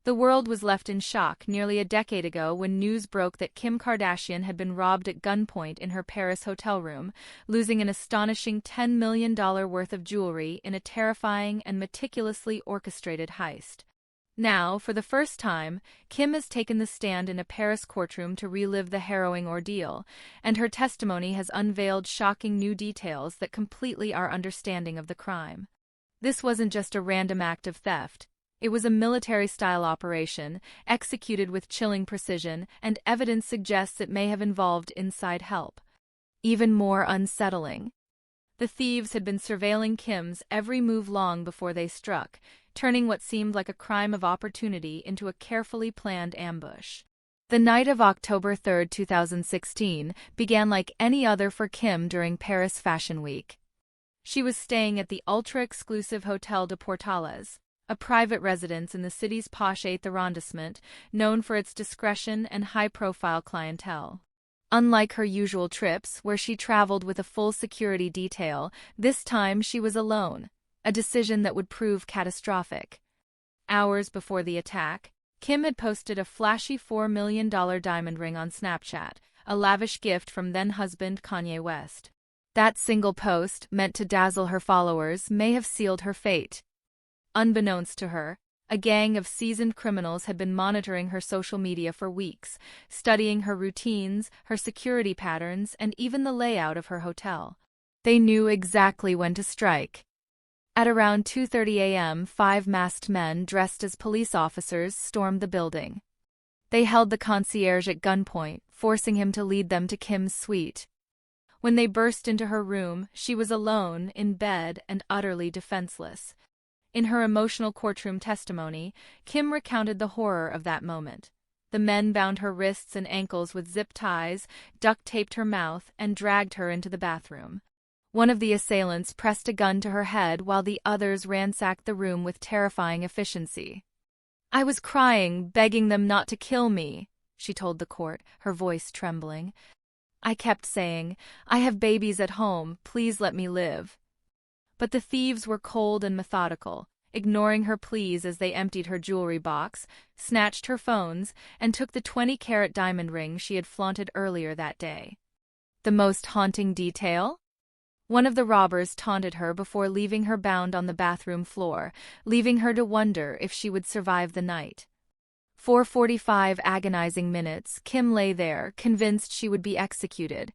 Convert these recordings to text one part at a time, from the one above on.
The world was left in shock nearly a decade ago when news broke that Kim Kardashian had been robbed at gunpoint in her Paris hotel room, losing an astonishing $10 million worth of jewelry in a terrifying and meticulously orchestrated heist. Now, for the first time, Kim has taken the stand in a Paris courtroom to relive the harrowing ordeal, and her testimony has unveiled shocking new details that completely our understanding of the crime. This wasn't just a random act of theft. It was a military-style operation, executed with chilling precision, and evidence suggests it may have involved inside help. Even more unsettling, the thieves had been surveilling Kim's every move long before they struck, turning what seemed like a crime of opportunity into a carefully planned ambush. The night of October 3, 2016, began like any other for Kim during Paris Fashion Week. She was staying at the ultra-exclusive Hotel de Portales, a private residence in the city's posh 8th arrondissement, known for its discretion and high-profile clientele. Unlike her usual trips, where she traveled with a full security detail, this time she was alone, a decision that would prove catastrophic. Hours before the attack, Kim had posted a flashy $4 million diamond ring on Snapchat, a lavish gift from then-husband Kanye West. That single post, meant to dazzle her followers, may have sealed her fate. Unbeknownst to her, a gang of seasoned criminals had been monitoring her social media for weeks, studying her routines, her security patterns, and even the layout of her hotel. They knew exactly when to strike. At around 2:30 a.m., 5 masked men dressed as police officers stormed the building. They held the concierge at gunpoint, forcing him to lead them to Kim's suite. When they burst into her room, she was alone, in bed, and utterly defenseless. In her emotional courtroom testimony, Kim recounted the horror of that moment. The men bound her wrists and ankles with zip ties, duct-taped her mouth, and dragged her into the bathroom. One of the assailants pressed a gun to her head while the others ransacked the room with terrifying efficiency. "I was crying, begging them not to kill me," she told the court, her voice trembling. "I kept saying, 'I have babies at home, please let me live.'" But the thieves were cold and methodical, ignoring her pleas as they emptied her jewelry box, snatched her phones, and took the 20-carat diamond ring she had flaunted earlier that day. The most haunting detail? One of the robbers taunted her before leaving her bound on the bathroom floor, leaving her to wonder if she would survive the night. For 45 agonizing minutes, Kim lay there, convinced she would be executed.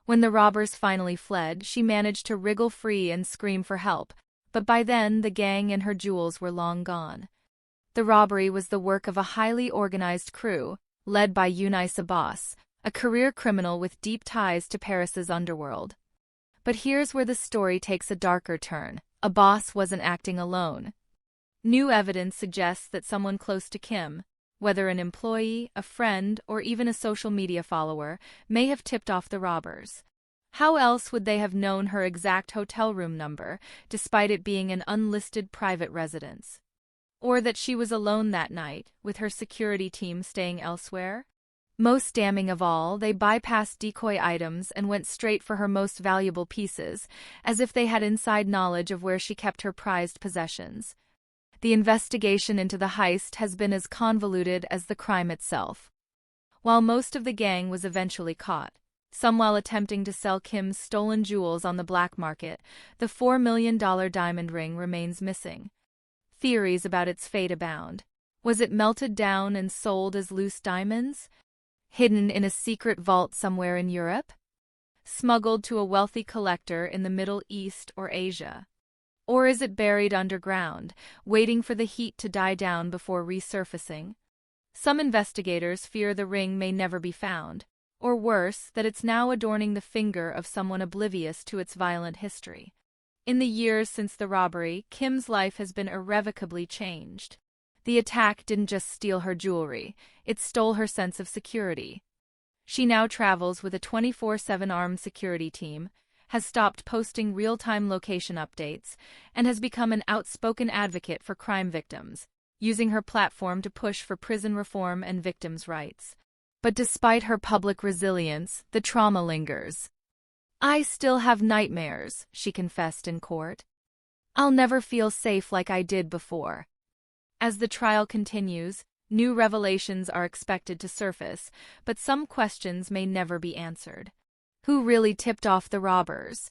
When the robbers finally fled, she managed to wriggle free and scream for help, but by then the gang and her jewels were long gone. The robbery was the work of a highly organized crew, led by Eunice Abbas, a career criminal with deep ties to Paris's underworld. But here's where the story takes a darker turn. Abbas wasn't acting alone. New evidence suggests that someone close to Kim, whether an employee, a friend, or even a social media follower, may have tipped off the robbers. How else would they have known her exact hotel room number, despite it being an unlisted private residence? Or that she was alone that night, with her security team staying elsewhere? Most damning of all, they bypassed decoy items and went straight for her most valuable pieces, as if they had inside knowledge of where she kept her prized possessions. The investigation into the heist has been as convoluted as the crime itself. While most of the gang was eventually caught, some while attempting to sell Kim's stolen jewels on the black market, the $4 million diamond ring remains missing. Theories about its fate abound. Was it melted down and sold as loose diamonds? Hidden in a secret vault somewhere in Europe? Smuggled to a wealthy collector in the Middle East or Asia? Or is it buried underground, waiting for the heat to die down before resurfacing? Some investigators fear the ring may never be found, or worse, that it's now adorning the finger of someone oblivious to its violent history. In the years since the robbery, Kim's life has been irrevocably changed. The attack didn't just steal her jewelry, it stole her sense of security. She now travels with a 24/7 armed security team, has stopped posting real-time location updates, and has become an outspoken advocate for crime victims, using her platform to push for prison reform and victims' rights. But despite her public resilience, the trauma lingers. "I still have nightmares," she confessed in court. "I'll never feel safe like I did before." As the trial continues, new revelations are expected to surface, but some questions may never be answered. Who really tipped off the robbers?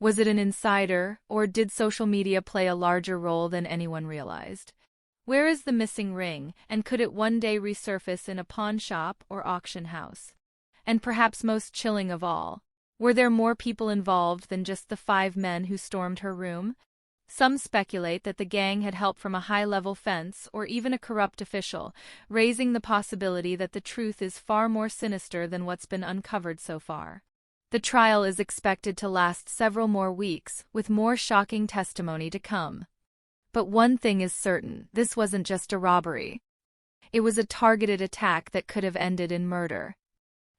Was it an insider, or did social media play a larger role than anyone realized? Where is the missing ring, and could it one day resurface in a pawn shop or auction house? And perhaps most chilling of all, were there more people involved than just the 5 men who stormed her room? Some speculate that the gang had help from a high-level fence or even a corrupt official, raising the possibility that the truth is far more sinister than what's been uncovered so far. The trial is expected to last several more weeks, with more shocking testimony to come. But one thing is certain, this wasn't just a robbery. It was a targeted attack that could have ended in murder.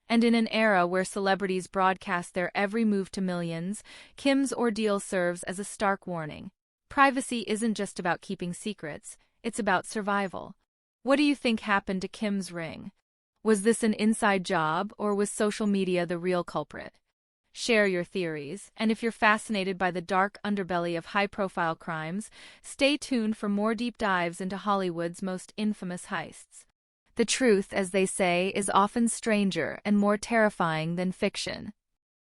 And in an era where celebrities broadcast their every move to millions, Kim's ordeal serves as a stark warning. Privacy isn't just about keeping secrets, it's about survival. What do you think happened to Kim's ring? Was this an inside job, or was social media the real culprit? Share your theories, and if you're fascinated by the dark underbelly of high-profile crimes, stay tuned for more deep dives into Hollywood's most infamous heists. The truth, as they say, is often stranger and more terrifying than fiction.